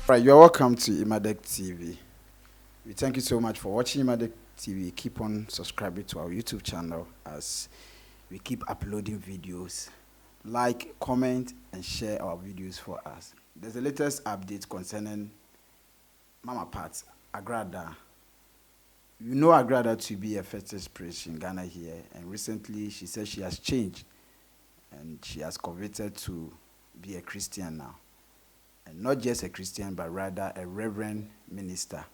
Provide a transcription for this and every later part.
Right, you're welcome to Emadek TV. We thank you so much for watching Emadek TV. Keep on subscribing to our YouTube channel as we keep uploading videos. Like, comment, and share our videos for us. There's a latest update concerning Mama Pat, Agraada. You know Agraada to be a fetish priest in Ghana here, and recently she said she has changed and she has converted to be a Christian now. And not just a Christian, but rather a reverend minister.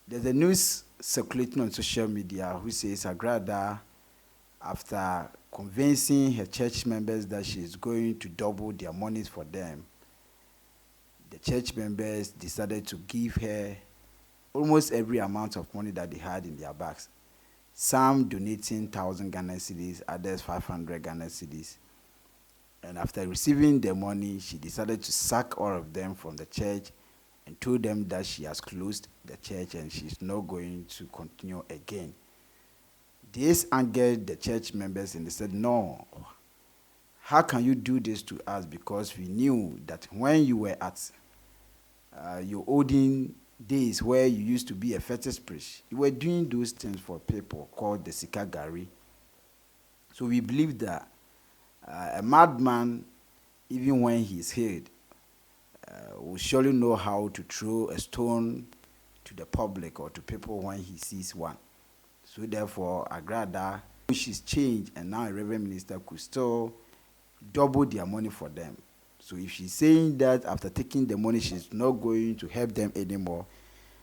There's a news circulating on social media who says Agraada, after convincing her church members that she is going to double their monies for them, the church members decided to give her almost every amount of money that they had in their bags. Some donating 1,000 Ghana cedis, others 500 Ghana cedis. And after receiving the money, she decided to sack all of them from the church and told them that she has closed the church and she's not going to continue again. This angered the church members and they said, no, how can you do this to us? Because we knew that when you were at your olden days where you used to be a fetish priest, you were doing those things for people called the Sikagari. So we believe that a madman, even when he is healed, will surely know how to throw a stone to the public or to people when he sees one. So therefore, Agraada, she's changed, and now a reverend minister could still double their money for them. So if she's saying that after taking the money, she's not going to help them anymore,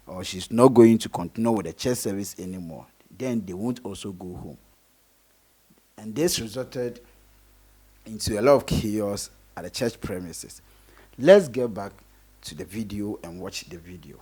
or she's not going to continue with the church service anymore, then they won't also go home. And this resulted into a lot of chaos at the church premises. Let's get back to the video and watch the video.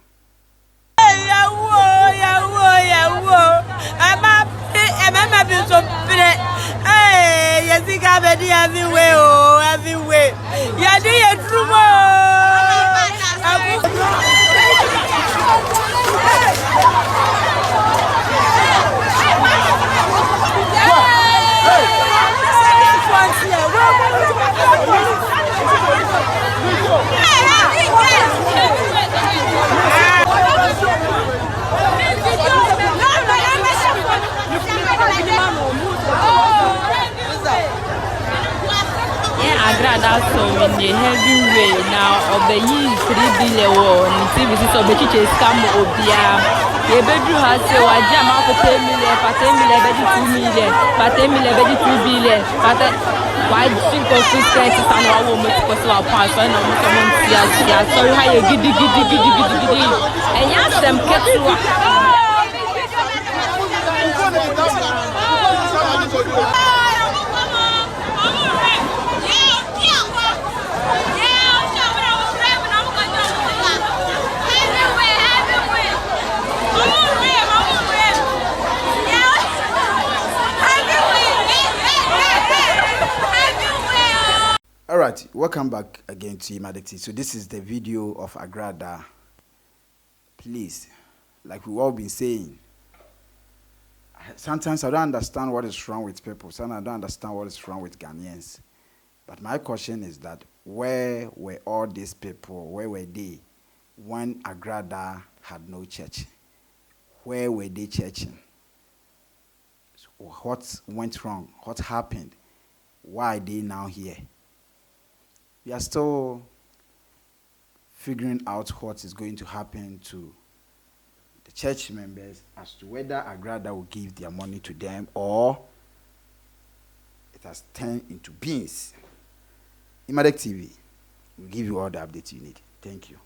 Agraada so in the heavy way now of the year 3 billion and TV so be chiche scam obia e bedru ha say wa jam for 10 million for 10 million be 2 million for 10 million be 2 billion but why think of Christians and our woman to so our pastor na mo come tia sorry how you gidi and ya dem ketua. Alright, welcome back again to Emadek TV. So this is the video of Agraada. Please, like we've all been saying, sometimes I don't understand what is wrong with people. Sometimes I don't understand what is wrong with Ghanaians. But my question is that where were all these people? Where were they when Agraada had no church? Where were they churching? So what went wrong? What happened? Why are they now here? We are still figuring out what is going to happen to the church members as to whether Agraada will give their money to them or it has turned into beans. Emadek TV will give you all the updates you need. Thank you.